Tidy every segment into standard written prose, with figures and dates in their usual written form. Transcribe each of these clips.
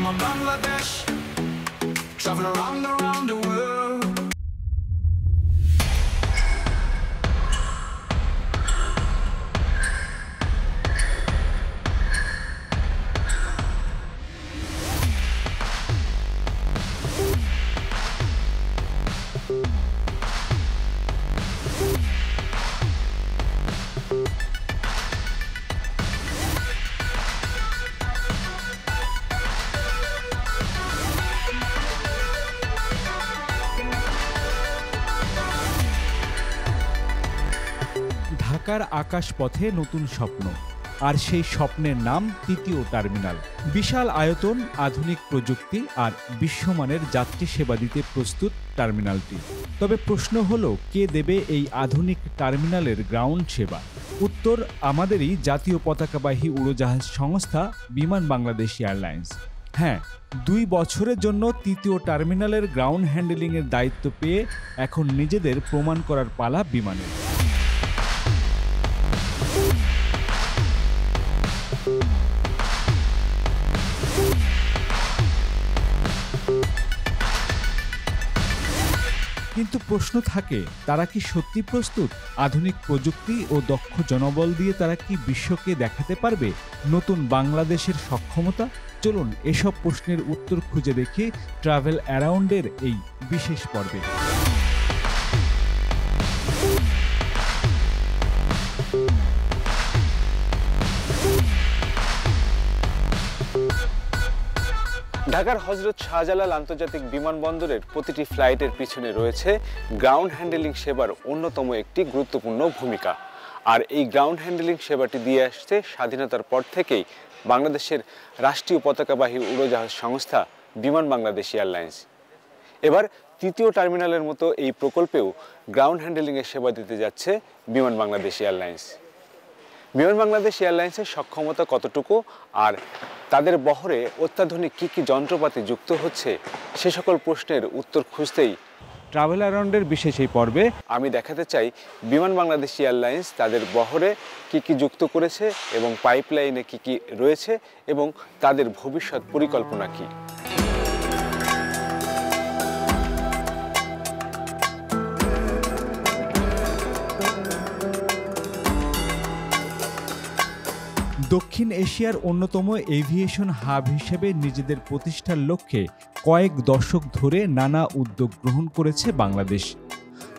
Biman Bangladesh, traveling around the world. ঢাকার আকাশপথে নতুন স্বপ্ন, আর সেই স্বপ্নের নাম তৃতীয় টার্মিনাল। বিশাল আয়তন, আধুনিক প্রযুক্তি আর বিশ্বমানের যাত্রী সেবা দিতে প্রস্তুত টার্মিনালটি। তবে প্রশ্ন হলো, কে দেবে এই আধুনিক টার্মিনালের গ্রাউন্ড সেবা? উত্তর আমাদেরই জাতীয় পতাকাবাহী উড়োজাহাজ সংস্থা বিমান বাংলাদেশ এয়ারলাইন্স। হ্যাঁ, 2 বছরের জন্য তৃতীয় টার্মিনালের গ্রাউন্ড হ্যান্ডেলিংয়ের দায়িত্ব পেয়ে এখন নিজেদের প্রমাণ করার পালা বিমানের। কিন্তু প্রশ্ন থাকে, তারা কি সত্যি প্রস্তুত? আধুনিক প্রযুক্তি ও দক্ষ জনবল দিয়ে তারা কি বিশ্বকে দেখাতে পারবে নতুন বাংলাদেশের সক্ষমতা? চলুন এসব প্রশ্নের উত্তর খুঁজে দেখি ট্রাভেল অ্যারাউন্ডের এই বিশেষ পর্বে। ঢাকার হযরত শাহজালাল আন্তর্জাতিক বিমানবন্দরের প্রতিটি ফ্লাইটের পিছনে রয়েছে গ্রাউন্ড হ্যান্ডেলিং সেবার অন্যতম একটি গুরুত্বপূর্ণ ভূমিকা। আর এই গ্রাউন্ড হ্যান্ডেলিং সেবাটি দিয়ে আসছে স্বাধীনতার পর থেকেই বাংলাদেশের রাষ্ট্রীয় পতাকাবাহী উড়োজাহাজ সংস্থা বিমান বাংলাদেশ এয়ারলাইন্স। এবার তৃতীয় টার্মিনালের মতো এই প্রকল্পেও গ্রাউন্ড হ্যান্ডেলিংয়ের সেবা দিতে যাচ্ছে বিমান বাংলাদেশ এয়ারলাইন্স। বিমান বাংলাদেশ এয়ারলাইন্সের সক্ষমতা কতটুকু আর তাদের বহরে অত্যাধুনিক কী কী যন্ত্রপাতি যুক্ত হচ্ছে, সে সকল প্রশ্নের উত্তর খুঁজতেই ট্রাভেল অ্যারাউন্ডের বিশেষ এই পর্বে আমি দেখাতে চাই বিমান বাংলাদেশ এয়ারলাইন্স তাদের বহরে কী কী যুক্ত করেছে এবং পাইপলাইনে কী কী রয়েছে এবং তাদের ভবিষ্যৎ পরিকল্পনা কী। দক্ষিণ এশিয়ার অন্যতম এভিয়েশন হাব হিসেবে নিজেদের প্রতিষ্ঠার লক্ষ্যে কয়েক দশক ধরে নানা উদ্যোগ গ্রহণ করেছে বাংলাদেশ।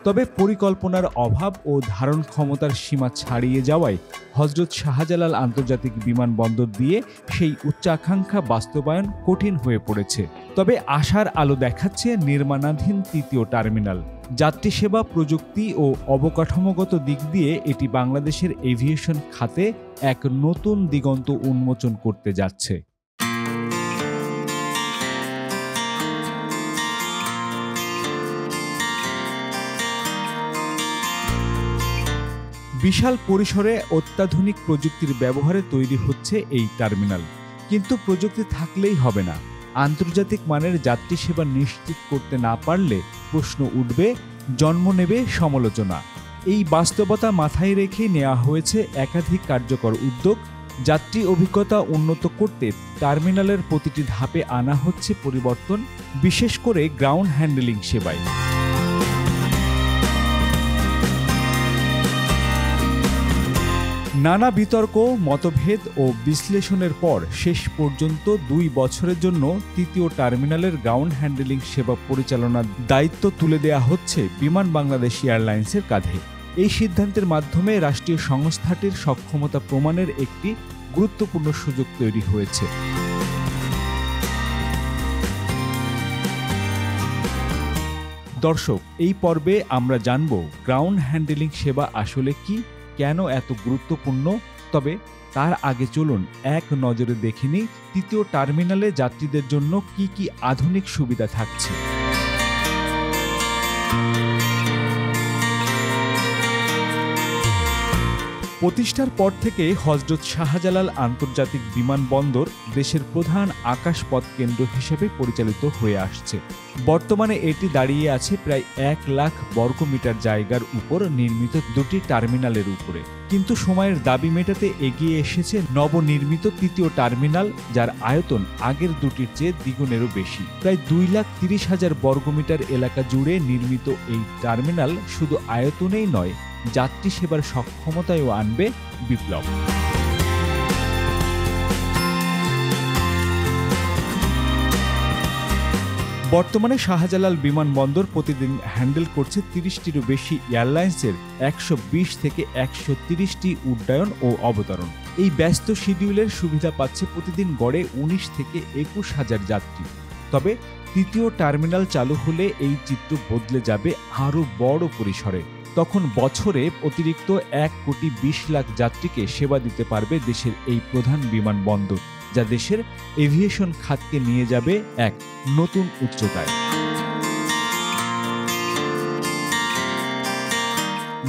তবে পরিকল্পনার অভাব ও ধারণ ক্ষমতার সীমা ছাড়িয়ে যাওয়ায় হযরত শাহজালাল আন্তর্জাতিক বিমানবন্দর দিয়ে সেই উচ্চাকাঙ্ক্ষা বাস্তবায়ন কঠিন হয়ে পড়েছে। তবে আশার আলো দেখাচ্ছে নির্মাণাধীন তৃতীয় টার্মিনাল। যাত্রী সেবা, প্রযুক্তি ও অবকাঠামোগত দিক দিয়ে এটি বাংলাদেশের এভিয়েশন খাতে এক নতুন দিগন্ত উন্মোচন করতে যাচ্ছে। বিশাল পরিসরে অত্যাধুনিক প্রযুক্তির ব্যবহারে তৈরি হচ্ছে এই টার্মিনাল। কিন্তু প্রযুক্তি থাকলেই হবে না। আন্তর্জাতিক মানের যাত্রী সেবা নিশ্চিত করতে না পারলে প্রশ্ন উঠবে, জন্ম নেবে সমালোচনা। এই বাস্তবতা মাথায় রেখে নেওয়া হয়েছে একাধিক কার্যকর উদ্যোগ। যাত্রী অভিজ্ঞতা উন্নত করতে টার্মিনালের প্রতিটি ধাপে আনা হচ্ছে পরিবর্তন, বিশেষ করে গ্রাউন্ড হ্যান্ডেলিং সেবায়। নানা বিতর্ক, মতভেদ ও বিশ্লেষণের পর শেষ পর্যন্ত 2 বছরের জন্য তৃতীয় টার্মিনালের গ্রাউন্ড হ্যান্ডেলিং সেবা পরিচালনার দায়িত্ব তুলে দেওয়া হচ্ছে বিমান বাংলাদেশ এয়ারলাইন্সের কাঁধে। এই সিদ্ধান্তের মাধ্যমে রাষ্ট্রীয় সংস্থাটির সক্ষমতা প্রমাণের একটি গুরুত্বপূর্ণ সুযোগ তৈরি হয়েছে। দর্শক, এই পর্বে আমরা জানব গ্রাউন্ড হ্যান্ডেলিং সেবা আসলে কি, কেন এত গুরুত্বপূর্ণ। তবে তার আগে চলুন এক নজরে দেখে নিই তৃতীয় টার্মিনালে যাত্রীদের জন্য কি কি আধুনিক সুবিধা থাকছে। প্রতিষ্ঠার পর থেকে হযরত শাহজালাল আন্তর্জাতিক বিমানবন্দর দেশের প্রধান আকাশপথ কেন্দ্র হিসেবে পরিচালিত হয়ে আসছে। বর্তমানে এটি দাঁড়িয়ে আছে প্রায় 1 লাখ বর্গমিটার জায়গার উপর নির্মিত 2টি টার্মিনালের উপরে। কিন্তু সময়ের দাবি মেটাতে এগিয়ে এসেছে নবনির্মিত তৃতীয় টার্মিনাল, যার আয়তন আগের দুটির চেয়ে দ্বিগুণেরও বেশি। প্রায় 2,30,000 বর্গমিটার এলাকা জুড়ে নির্মিত এই টার্মিনাল শুধু আয়তনেই নয়, যাত্রী সেবার সক্ষমতায়ও আনবে বিপ্লব। বর্তমানে শাহজালাল বিমানবন্দর প্রতিদিন হ্যান্ডেল করছে 30টিরও বেশি এয়ারলাইন্সের 120 থেকে 130টি উড্ডয়ন ও অবতরণ। এই ব্যস্ত শিডিউলের সুবিধা পাচ্ছে প্রতিদিন গড়ে 19 থেকে 21,000 যাত্রী। তবে তৃতীয় টার্মিনাল চালু হলে এই চিত্র বদলে যাবে আরও বড় পরিসরে। তখন বছরে অতিরিক্ত 1,20,00,000 যাত্রীকে সেবা দিতে পারবে দেশের এই প্রধান বিমানবন্দর, যা দেশের এভিয়েশন খাতকে নিয়ে যাবে এক নতুন উচ্চতায়।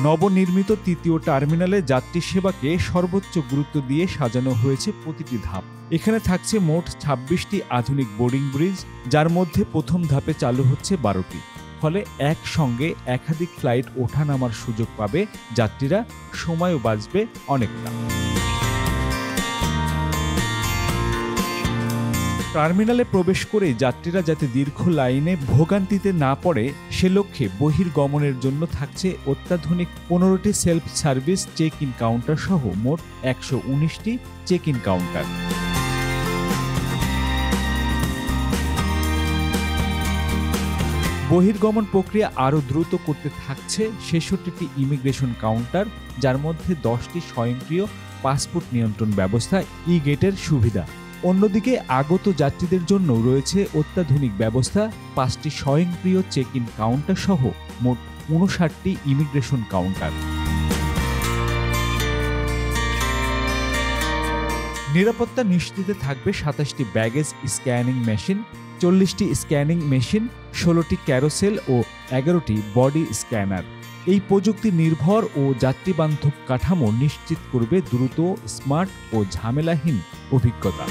নবনির্মিত তৃতীয় টার্মিনালে যাত্রী সেবাকে সর্বোচ্চ গুরুত্ব দিয়ে সাজানো হয়েছে প্রতিটি ধাপ। এখানে থাকছে মোট 26টি আধুনিক বোর্ডিং ব্রিজ, যার মধ্যে প্রথম ধাপে চালু হচ্ছে 12টি। ফলে একসঙ্গে একাধিক ফ্লাইট ওঠানামার সুযোগ পাবে যাত্রীরা, সময়ও বাঁচবে অনেকটা। টার্মিনালে প্রবেশ করে যাত্রীরা যাতে দীর্ঘ লাইনে ভোগান্তিতে না পড়ে, সে লক্ষ্যে বহির্গমনের জন্য থাকছে অত্যাধুনিক 15টি self service check in counter সহ মোট 119টি চেক ইন কাউন্টার। বহির্গমন প্রক্রিয়া আরও দ্রুত করতে থাকছে 66টি ইমিগ্রেশন কাউন্টার, যার মধ্যে 10টি স্বয়ংক্রিয় পাসপোর্ট নিয়ন্ত্রণ ব্যবস্থা ই গেটের সুবিধা। অন্যদিকে আগত যাত্রীদের জন্য রয়েছে অত্যাধুনিক ব্যবস্থা, 5টি স্বয়ংক্রিয় চেক ইন কাউন্টার সহ মোট 59টি ইমিগ্রেশন কাউন্টার। নিরাপত্তা নিশ্চিতে থাকবে 27টি ব্যাগেজ স্ক্যানিং মেশিন, 40টি স্ক্যানিং মেশিন, 16টি ক্যারোসেল ও 11টি বডি স্ক্যানার। এই প্রযুক্তি নির্ভর ও যাত্রীবান্ধব কাঠামো নিশ্চিত করবে দ্রুত, স্মার্ট ও ঝামেলাহীন অভিজ্ঞতা।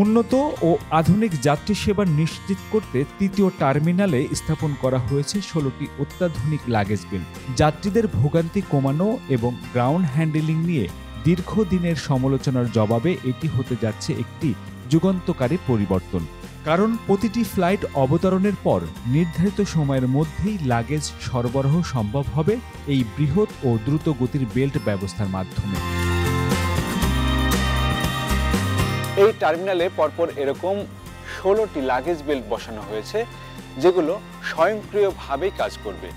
উন্নত ও আধুনিক যাত্রী সেবা নিশ্চিত করতে তৃতীয় টার্মিনালে স্থাপন করা হয়েছে 16টি অত্যাধুনিক লাগেজ বেল্ট। যাত্রীদের ভোগান্তি কমানো এবং গ্রাউন্ড হ্যান্ডেলিং নিয়ে দীর্ঘদিনের সমালোচনার জবাবে এটি হতে যাচ্ছে একটি যুগান্তকারী পরিবর্তন। কারণ প্রতিটি ফ্লাইট অবতরণের পর নির্ধারিত সময়ের মধ্যেই লাগেজ সরবরাহ সম্ভব হবে এই বৃহৎ ও দ্রুত গতির বেল্ট ব্যবস্থার মাধ্যমে। এই টার্মিনালে পরপর এরকম 16টি লাগেজ বেল্ট বসানো হয়েছে, যেগুলো স্বয়ংক্রিয়ভাবেই কাজ করবে।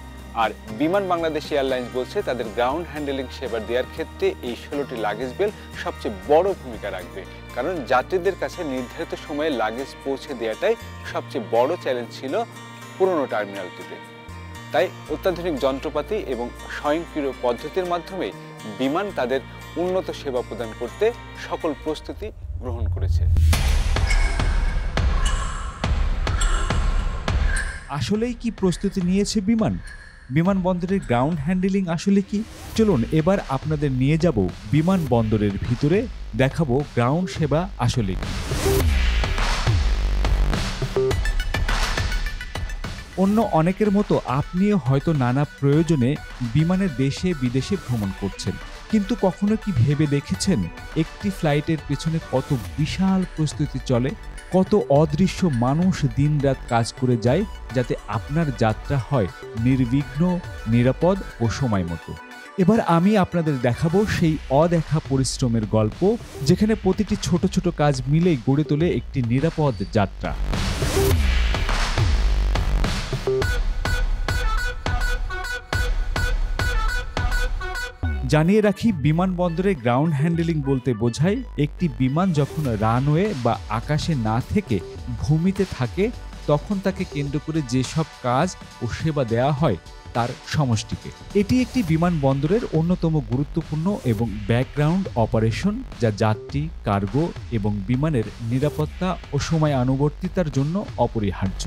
আর বিমান বাংলাদেশ এয়ারলাইন্স বলছে তাদের গ্রাউন্ড হ্যান্ডেলিং সেবা দেওয়ার ক্ষেত্রে এই 16টি লাগেজ বেল্ট সবচেয়ে বড় ভূমিকা রাখবে। কারণ যাত্রীদের কাছে নির্ধারিত সময়ে লাগেজ পৌঁছে দেওয়াটাই সবচেয়ে বড় চ্যালেঞ্জ ছিল পুরনো টার্মিনালটিতে। তাই অত্যাধুনিক যন্ত্রপাতি এবং স্বয়ংক্রিয় পদ্ধতির মাধ্যমে বিমান তাদের উন্নত সেবা প্রদান করতে সকল প্রস্তুতি গ্রহণ করেছে। আসলেই কি প্রস্তুতি নিয়েছে বিমান? বিমানবন্দরের গ্রাউন্ড হ্যান্ডেলিং আসলে কি? চলুন এবার আপনাদের নিয়ে যাব বিমানবন্দরের ভিতরে, দেখাবো গ্রাউন্ড সেবা আসলে কি। অন্য অনেকের মতো আপনিও হয়তো নানা প্রয়োজনে বিমানে দেশে বিদেশে ভ্রমণ করছেন, কিন্তু কখনো কি ভেবে দেখেছেন একটি ফ্লাইটের পেছনে কত বিশাল প্রস্তুতি চলে? কত অদৃশ্য মানুষ দিনরাত কাজ করে যায় যাতে আপনার যাত্রা হয় নির্বিঘ্ন, নিরাপদ ও সময় মতো। এবার আমি আপনাদের দেখাবো সেই অদেখা পরিশ্রমের গল্প, যেখানে প্রতিটি ছোট ছোট কাজ মিলেই গড়ে তোলে একটি নিরাপদ যাত্রা। জানিয়ে রাখি, বিমানবন্দরে গ্রাউন্ড হ্যান্ডেলিং বলতে বোঝায় একটি বিমান যখন রানওয়ে বা আকাশে না থেকে ভূমিতে থাকে, তখন তাকে কেন্দ্র করে যেসব কাজ ও সেবা দেওয়া হয় তার সমষ্টিকে। এটি একটি বিমানবন্দরের অন্যতম গুরুত্বপূর্ণ এবং ব্যাকগ্রাউন্ড অপারেশন, যা যাত্রী, কার্গো এবং বিমানের নিরাপত্তা ও সময় আনুবর্তিতার জন্য অপরিহার্য।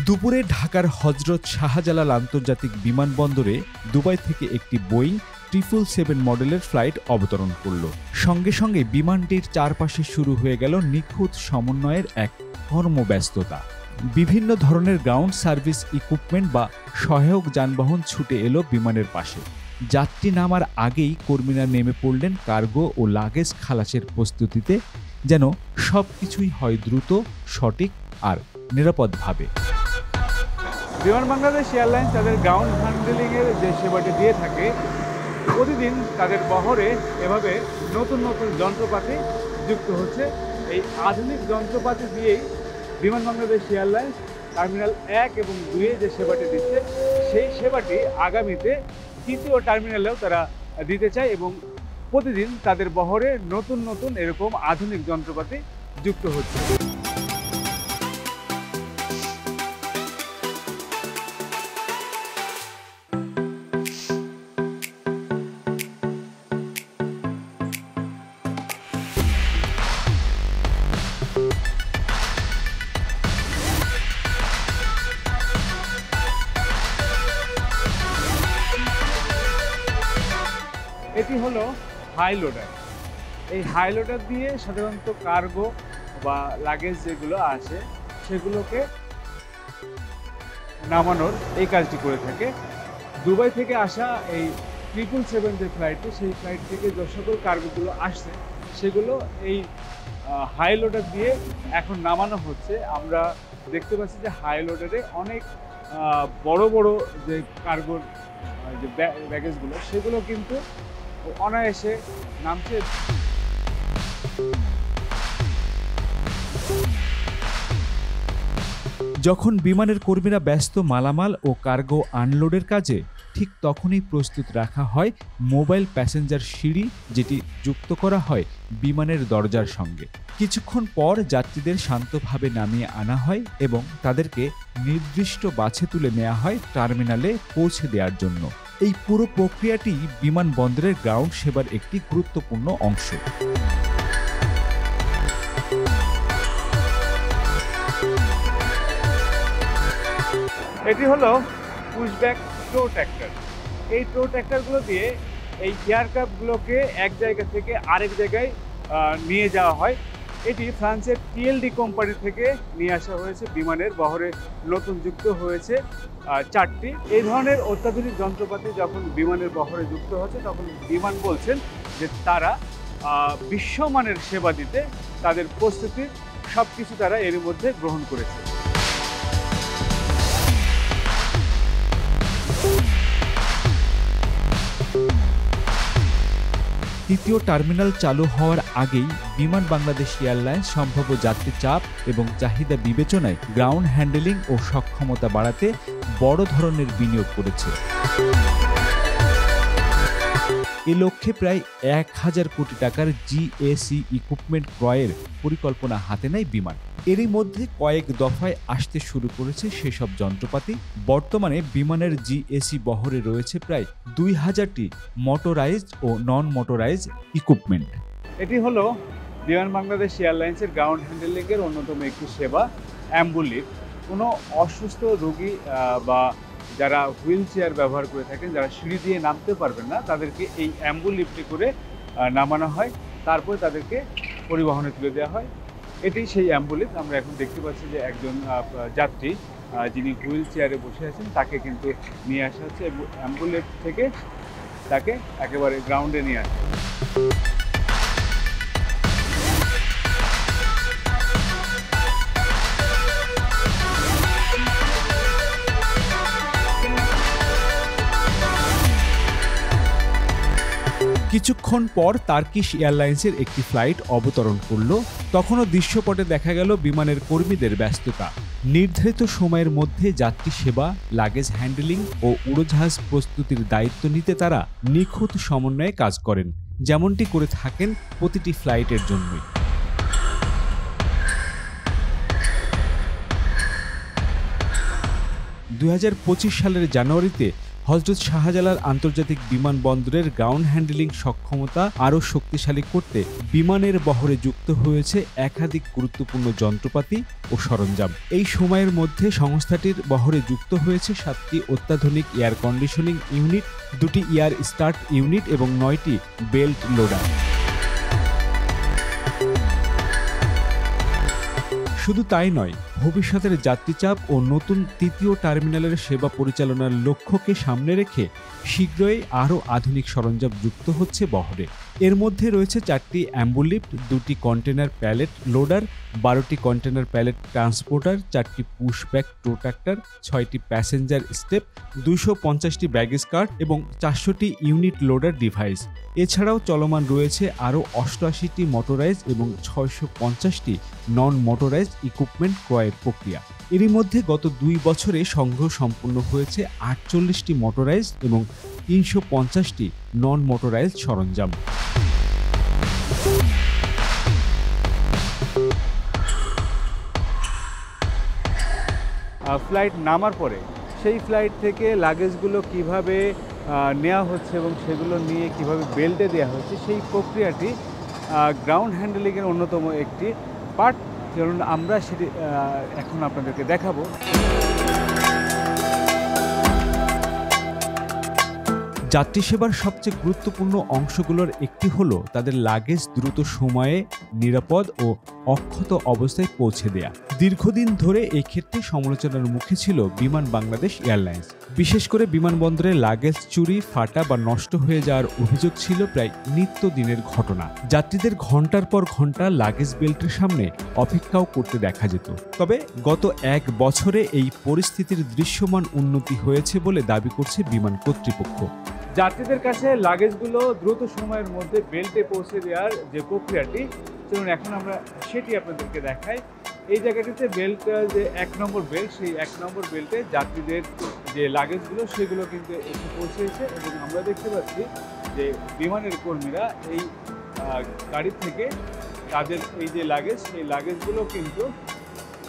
দুপুরে ঢাকার হজরত শাহজালাল আন্তর্জাতিক বিমানবন্দরে দুবাই থেকে একটি বোয়িং 777 মডেলের ফ্লাইট অবতরণ করল। সঙ্গে সঙ্গে বিমানটির চারপাশে শুরু হয়ে গেল নিখুঁত সমন্বয়ের এক কর্মব্যস্ততা। বিভিন্ন ধরনের গ্রাউন্ড সার্ভিস ইকুইপমেন্ট বা সহায়ক যানবাহন ছুটে এলো বিমানের পাশে। যাত্রী নামার আগেই কর্মীরা নেমে পড়লেন কার্গো ও লাগেজ খালাসের প্রস্তুতিতে, যেন সবকিছুই হয় দ্রুত, সঠিক আর নিরাপদভাবে। বিমান বাংলাদেশ এয়ারলাইন্স তাদের গ্রাউন্ড হ্যান্ডেলিংয়ের যে সেবাটি দিয়ে থাকে, প্রতিদিন তাদের বহরে এভাবে নতুন নতুন যন্ত্রপাতি যুক্ত হচ্ছে। এই আধুনিক যন্ত্রপাতি দিয়েই বিমান বাংলাদেশ এয়ারলাইন্স টার্মিনাল 1 এবং 2-এ যে সেবাটি দিচ্ছে, সেই সেবাটি আগামীতে 3য় টার্মিনালেও তারা দিতে চায় এবং প্রতিদিন তাদের বহরে নতুন নতুন এরকম আধুনিক যন্ত্রপাতি যুক্ত হচ্ছে। এটি হলো হাই লোডার। এই হাই লোডার দিয়ে সাধারণত কার্গো বা লাগেজ যেগুলো আসে সেগুলোকে নামানোর এই কাজটি করে থাকে। দুবাই থেকে আসা এই 777 যে ফ্লাইটটি, সেই ফ্লাইট থেকে যে সকল কার্গোগুলো আসছে সেগুলো এই হাই লোডার দিয়ে এখন নামানো হচ্ছে। আমরা দেখতে পাচ্ছি যে হাই লোডারে অনেক বড় বড় যে কার্গোর যে ব্যাগেজগুলো সেগুলো কিন্তু অনায়াসে নামছে। যখন বিমানের কর্মীরা ব্যস্ত মালামাল ও কার্গো আনলোডের কাজে, ঠিক তখনই প্রস্তুত রাখা হয় মোবাইল প্যাসেঞ্জার সিঁড়ি, যেটি যুক্ত করা হয় বিমানের দরজার সঙ্গে। কিছুক্ষণ পর যাত্রীদের শান্তভাবে নামিয়ে আনা হয় এবং তাদেরকে নির্দিষ্ট বাছে তুলে নেওয়া হয় টার্মিনালে পৌঁছে দেওয়ার জন্য। এই পুরো প্রক্রিয়াটি বিমানবন্দরের গ্রাউন্ড সেবার একটি গুরুত্বপূর্ণ অংশ। এটি হলো পুশব্যাক টো ট্র্যাক্টর। এই টো ট্র্যাক্টরগুলো দিয়ে এই এয়ারক্রাফটগুলোকে এক জায়গা থেকে আরেক জায়গায় নিয়ে যাওয়া হয়। এটি ফ্রান্সের TLD কোম্পানি থেকে নিয়ে আসা হয়েছে। বিমানের বহরে নতুন যুক্ত হয়েছে 4টি। এই ধরনের অত্যাধুনিক যন্ত্রপাতি যখন বিমানের বহরে যুক্ত হচ্ছে, তখন বিমান বলছেন যে তারা বিশ্বমানের সেবা দিতে তাদের প্রস্তুতির সব কিছু তারা এর মধ্যে গ্রহণ করেছে। তৃতীয় টার্মিনাল চালু হওয়ার আগেই বিমান বাংলাদেশ এয়ারলাইন্স সম্ভাব্য যাত্রী চাপ এবং চাহিদা বিবেচনায় গ্রাউন্ড হ্যান্ডেলিং ও সক্ষমতা বাড়াতে বড় ধরনের বিনিয়োগ করেছে। এ লক্ষ্যে প্রায় 1000 কোটি টাকার GAC ইকুইপমেন্ট ক্রয়ের পরিকল্পনা হাতে নেয় বিমান। এরই মধ্যে কয়েক দফায় আসতে শুরু করেছে সেসব যন্ত্রপাতি। বর্তমানে বিমানের GAC বহরে রয়েছে প্রায় 2000টি মোটরাইজড ও নন মোটরাইজড ইকুইপমেন্ট। এটি হলো বিমান বাংলাদেশ এয়ারলাইন্সের গ্রাউন্ড হ্যান্ডেলিংয়ের অন্যতম একটি সেবা, অ্যাম্বুলিফট। কোনো অসুস্থ রোগী বা যারা হুইল চেয়ার ব্যবহার করে থাকেন, যারা সিঁড়ি দিয়ে নামতে পারবেন না, তাদেরকে এই অ্যাম্বুলিফটে করে নামানো হয়, তারপরে তাদেরকে পরিবহনে তুলে দেওয়া হয়। এটি সেই অ্যাম্বুলিফট। আমরা এখন দেখতে পাচ্ছি যে একজন যাত্রী যিনি হুইল চেয়ারে বসে আছেন, তাকে কিন্তু নিয়ে আসা হচ্ছে এবং অ্যাম্বুলিফট থেকে তাকে একেবারে গ্রাউন্ডে নিয়ে আসা হচ্ছে। কিছুক্ষণ পর টার্কিশ এয়ারলাইন্সের একটি ফ্লাইট অবতরণ করল। তখনও দৃশ্যপটে দেখা গেল বিমানের কর্মীদের ব্যস্ততা। নির্ধারিত সময়ের মধ্যে যাত্রী সেবা, লাগেজ হ্যান্ডেলিং ও উড়োজাহাজ প্রস্তুতির দায়িত্ব নিতে তারা নিখুঁত সমন্বয়ে কাজ করেন, যেমনটি করে থাকেন প্রতিটি ফ্লাইটের জন্যই। 2025 সালের জানুয়ারিতে হযরত শাহজালাল আন্তর্জাতিক বিমানবন্দরের গ্রাউন্ড হ্যান্ডলিং সক্ষমতা আরও শক্তিশালী করতে বিমানের বহরে যুক্ত হয়েছে একাধিক গুরুত্বপূর্ণ যন্ত্রপাতি ও সরঞ্জাম। এই সময়ের মধ্যে সংস্থাটির বহরে যুক্ত হয়েছে 7টি অত্যাধুনিক এয়ার কন্ডিশনিং ইউনিট, 2টি এয়ার স্টার্ট ইউনিট এবং 9টি বেল্ট লোডার। শুধু তাই নয়, ভবিষ্যতের যাত্রীচাপ ও নতুন তৃতীয় টার্মিনালের সেবা পরিচালনার লক্ষ্যকে সামনে রেখে শীঘ্রই আরও আধুনিক সরঞ্জাম যুক্ত হচ্ছে বহরে। এর মধ্যে রয়েছে 4টি অ্যাম্বুলিফট, 2টি কন্টেনার প্যালেট লোডার, 12টি কন্টেনার প্যালেট ট্রান্সপোর্টার, 4টি পুশব্যাক টো ট্রাক্টর, 6টি প্যাসেঞ্জার স্টেপ, 250টি ব্যাগেজ কার্ট এবং 400টি ইউনিট লোডার ডিভাইস। এছাড়াও চলমান রয়েছে আরও 88টি মোটরাইজ এবং 650টি নন মোটরাইজ ইকুইপমেন্ট ক্রয়ের প্রক্রিয়া। এরই মধ্যে গত 2 বছরে সংগ্রহ সম্পন্ন হয়েছে 48টি মোটরাইজ এবং 350টি নন মোটরাইজ সরঞ্জাম। ফ্লাইট নামার পরে সেই ফ্লাইট থেকে লাগেজগুলো কিভাবে নেওয়া হচ্ছে এবং সেগুলো নিয়ে কিভাবে বেল্টে দেওয়া হচ্ছে, সেই প্রক্রিয়াটি গ্রাউন্ড হ্যান্ডলিংয়ের অন্যতম একটি পার্ট। কারণ আমরা সেটি এখন আপনাদেরকে দেখাবো। যাত্রী সেবার সবচেয়ে গুরুত্বপূর্ণ অংশগুলোর একটি হলো তাদের লাগেজ দ্রুত সময়ে নিরাপদ ও অক্ষত অবস্থায় পৌঁছে দেয়া। দীর্ঘদিন ধরে এই ক্ষেত্রে সমালোচনার মুখে ছিল বিমান বাংলাদেশ এয়ারলাইন্স। বিশেষ করে বিমানবন্দরে লাগেজ চুরি, ফাটা বা নষ্ট হয়ে যাওয়ার অভিযোগ ছিল প্রায় নিত্যদিনের ঘটনা। যাত্রীদের ঘন্টার পর ঘন্টা লাগেজ বেল্টের সামনে অপেক্ষাও করতে দেখা যেত। তবে গত 1 বছরে এই পরিস্থিতির দৃশ্যমান উন্নতি হয়েছে বলে দাবি করছে বিমান কর্তৃপক্ষ। যাত্রীদের কাছে লাগেজগুলো দ্রুত সময়ের মধ্যে বেল্টে পৌঁছে দেওয়ার যে প্রক্রিয়াটি, চলুন এখন আমরা সেটি আপনাদেরকে দেখাই। এই জায়গাটিতে বেল্ট, যে 1 নম্বর বেল্ট, সেই 1 নম্বর বেল্টে যাত্রীদের যে লাগেজগুলো সেগুলো কিন্তু এসে পৌঁছেছে এবং আমরা দেখতে পাচ্ছি যে বিমানের কর্মীরা এই গাড়ি থেকে তাদের এই যে লাগেজ, সেই লাগেজগুলো কিন্তু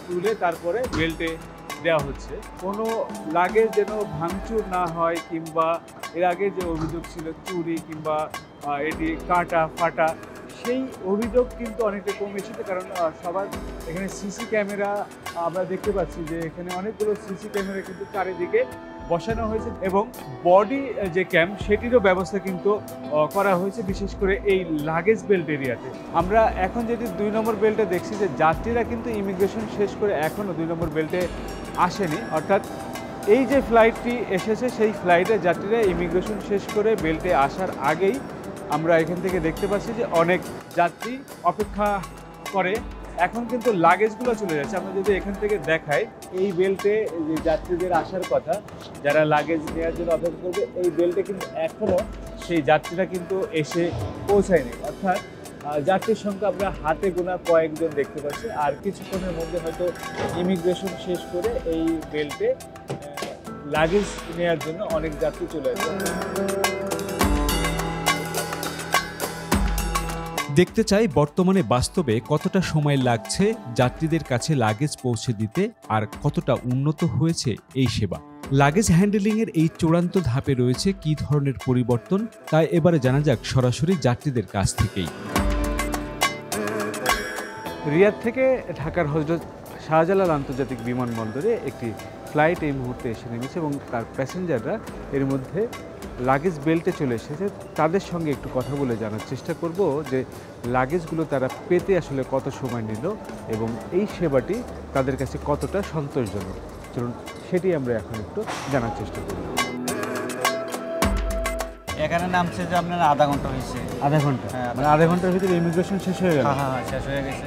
তুলে তারপরে বেল্টে দেওয়া হচ্ছে। কোনো লাগেজ যেন ভাঙচুর না হয় কিংবা এর আগে যে অভিযোগ ছিল চুরি কিংবা এটি কাটা ফাটা, সেই অভিযোগ কিন্তু অনেকটা কমে এসেছে। কারণ সবার এখানে সিসি ক্যামেরা আমরা দেখতে পাচ্ছি যে এখানে অনেকগুলো সিসি ক্যামেরা কিন্তু চারিদিকে বসানো হয়েছে এবং বডি যে ক্যাম সেটিরও ব্যবস্থা কিন্তু করা হয়েছে, বিশেষ করে এই লাগেজ বেল্ট এরিয়াতে। আমরা এখন যেটি 2 নম্বর বেল্টে দেখছি যে যাত্রীরা কিন্তু ইমিগ্রেশন শেষ করে এখনও 2 নম্বর বেল্টে আসেনি, অর্থাৎ এই যে ফ্লাইটটি এসেছে সেই ফ্লাইটে যাত্রীরা ইমিগ্রেশন শেষ করে বেল্টে আসার আগেই আমরা এখান থেকে দেখতে পাচ্ছি যে অনেক যাত্রী অপেক্ষা করে। এখন কিন্তু লাগেজগুলো চলে যাচ্ছে। আমরা যদি এখান থেকে দেখাই, এই বেল্টে যে যাত্রীদের আসার কথা, যারা লাগেজ নেওয়ার জন্য অপেক্ষা করবে, এই বেল্টে কিন্তু এখনও সেই যাত্রীরা কিন্তু এসে পৌঁছায়নি। অর্থাৎ যাত্রীর সংখ্যা আমরা হাতে গোনা কয়েকজন দেখতে পাচ্ছি। আর কিছুক্ষণের মধ্যে হয়তো ইমিগ্রেশন শেষ করে এই বেল্টে লাগেজ নেওয়ার জন্য অনেক যাত্রী চলে আসবে। দেখতে চাই বর্তমানে বাস্তবে কতটা সময় লাগছে যাত্রীদের কাছে লাগেজ পৌঁছে দিতে আর কতটা উন্নত হয়েছে এই সেবা। লাগেজ হ্যান্ডলিংয়ের এই চূড়ান্ত ধাপে রয়েছে কী ধরনের পরিবর্তন, তাই এবারে জানা যাক সরাসরি যাত্রীদের কাছ থেকেই। রিয়াদ থেকে ঢাকার হযরত শাহজালাল আন্তর্জাতিক বিমানবন্দরে একটি ফ্লাইট এই মুহূর্তে এসে নেমেছে এবং তার প্যাসেঞ্জাররা এর মধ্যে লাগেজ বেল্টে চলে এসেছে। তাদের সঙ্গে একটু কথা বলে জানার চেষ্টা করব যে লাগেজগুলো তারা পেতে আসলে কত সময় নিল এবং এই সেবাটি তাদের কাছে কতটা সন্তোষজনক। চলুন সেটি আমরা এখন একটু জানার চেষ্টা করি। এখানে নামছে যে আপনার আধা ঘন্টা হয়েছে। আধা ঘন্টা? মানে আধা ঘন্টার ভিতরে ইমিগ্রেশন শেষ হয়ে গেল? হ্যাঁ, শেষ হয়ে গেছে।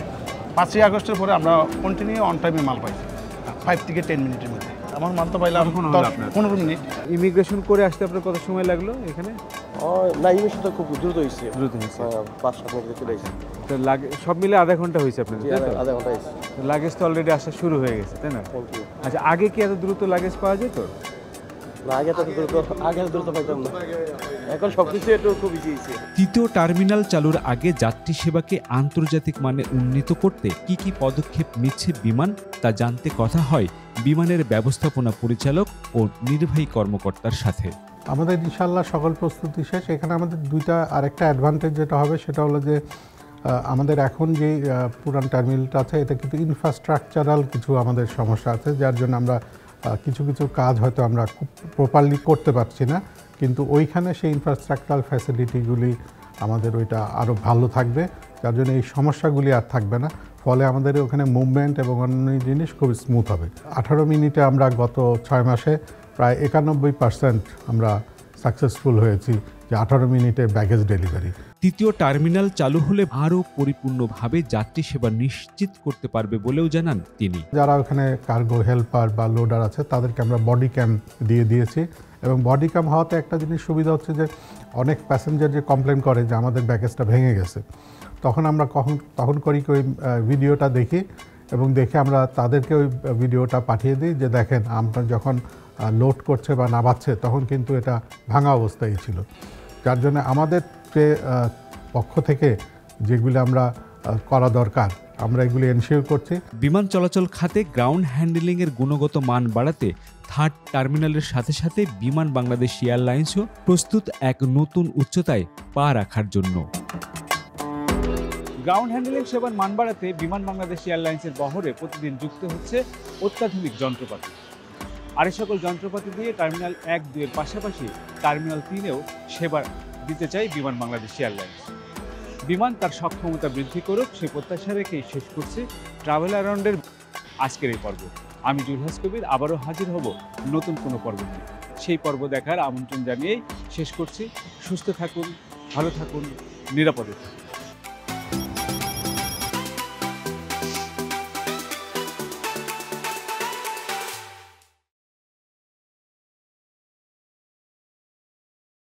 5ই আগস্টের পরে আমরা কন্টিনিউ অন টাইমে মাল পাইছি 5 থেকে 10 মিনিটের মধ্যে। আমার মাল তো পাইলাম 15 মিনিট। ইমিগ্রেশন করে আসতে আপনার কত সময় লাগলো এখানে? না, ইমিগ্রেশনটা খুব দ্রুত হয়েছে। দ্রুত হয়েছে? 5-7 মিনিটে চলে আসছে। তো সব মিলে আধা ঘন্টা হয়েছে আপনাদের? আধা ঘন্টা হয়েছে। লাগেজ তো অলরেডি আসা শুরু হয়ে গেছে, তাই না? Thank you. আচ্ছা, আগে কি এত দ্রুত লাগেজ পাওয়া যেত? না, আগে দ্রুত পাইতাম না। এখন সবকিছু একটু খুব ইজি হয়েছে। তৃতীয় টার্মিনাল চালুর আগে যাত্রী সেবাকে আন্তর্জাতিক মানে উন্নীত করতে কি কি পদক্ষেপ নিচ্ছে বিমান, তা জানতে কথা হয় বিমানের ব্যবস্থাপনা পরিচালক ও নির্বাহী কর্মকর্তার সাথে। আমাদের ইনশাল্লাহ সকল প্রস্তুতি শেষ। এখানে আমাদের আরেকটা অ্যাডভান্টেজ যেটা হবে সেটা হলো যে আমাদের এখন যে পুরান টার্মিনালটা আছে এটা কিন্তু ইনফ্রাস্ট্রাকচারাল কিছু আমাদের সমস্যা আছে, যার জন্য আমরা কিছু কাজ হয়তো আমরা খুব প্রপারলি করতে পারছি না, কিন্তু ওইখানে সেই ইনফ্রাস্ট্রাকচারাল ফ্যাসিলিটিগুলি আমাদের ওইটা আরও ভালো থাকবে, যার জন্য এই সমস্যাগুলি আর থাকবে না। ফলে আমাদের ওখানে মুভমেন্ট এবং অন্য জিনিস খুব স্মুথ হবে। 18 মিনিটে আমরা গত 6 মাসে প্রায় 91% আমরা সাকসেসফুল হয়েছি যে 18 মিনিটে ব্যাগেজ ডেলিভারি। তৃতীয় টার্মিনাল চালু হলে আরও পরিপূর্ণভাবে যাত্রী সেবা নিশ্চিত করতে পারবে বলেও জানান তিনি। যারা ওখানে কার্গো হেল্পার বা লোডার আছে তাদেরকে আমরা বডি ক্যাম দিয়েছি, এবং বডি ক্যাম হওয়াতে একটা জিনিস সুবিধা হচ্ছে যে অনেক প্যাসেঞ্জার যে কমপ্লেন করে যে আমাদের ব্যাগেজটা ভেঙে গেছে, তখন আমরা তখন করি ওই ভিডিওটা দেখি এবং দেখে আমরা তাদেরকে ওই ভিডিওটা পাঠিয়ে দিই যে দেখেন আমরা যখন লোড করছে বা নামাচ্ছে তখন কিন্তু এটা ভাঙা অবস্থায় ছিল, যার জন্য আমাদের যে পক্ষ থেকে যেগুলি আমরা করা দরকার আমরা এগুলি এনশিওর করছি। বিমান চলাচল খাতে গ্রাউন্ড হ্যান্ডেলিংয়ের গুণগত মান বাড়াতে থার্ড টার্মিনালের সাথে সাথে বিমান বাংলাদেশ এয়ারলাইন্সও প্রস্তুত এক নতুন উচ্চতায় পা রাখার জন্য। গ্রাউন্ড হ্যান্ডেলিং সেবার মান বাড়াতে বিমান বাংলাদেশ এয়ারলাইন্সের বহরে প্রতিদিন যুক্ত হচ্ছে অত্যাধুনিক যন্ত্রপাতি। আর এই সকল যন্ত্রপাতি দিয়ে টার্মিনাল 1-2 এর পাশাপাশি টার্মিনাল 3-এও সেবা দিতে চাই বিমান বাংলাদেশ এয়ারলাইন্স। বিমান তার সক্ষমতা বৃদ্ধি করুক সে প্রত্যাশা রেখেই শেষ করছি ট্রাভেল অ্যারাউন্ডের আজকের এই পর্ব। আমি জুলহাস কবির আবারও হাজির হব নতুন কোনো পর্ব নিয়ে। সেই পর্ব দেখার আমন্ত্রণ জানিয়েই শেষ করছি। সুস্থ থাকুন, ভালো থাকুন, নিরাপদে থাকুন।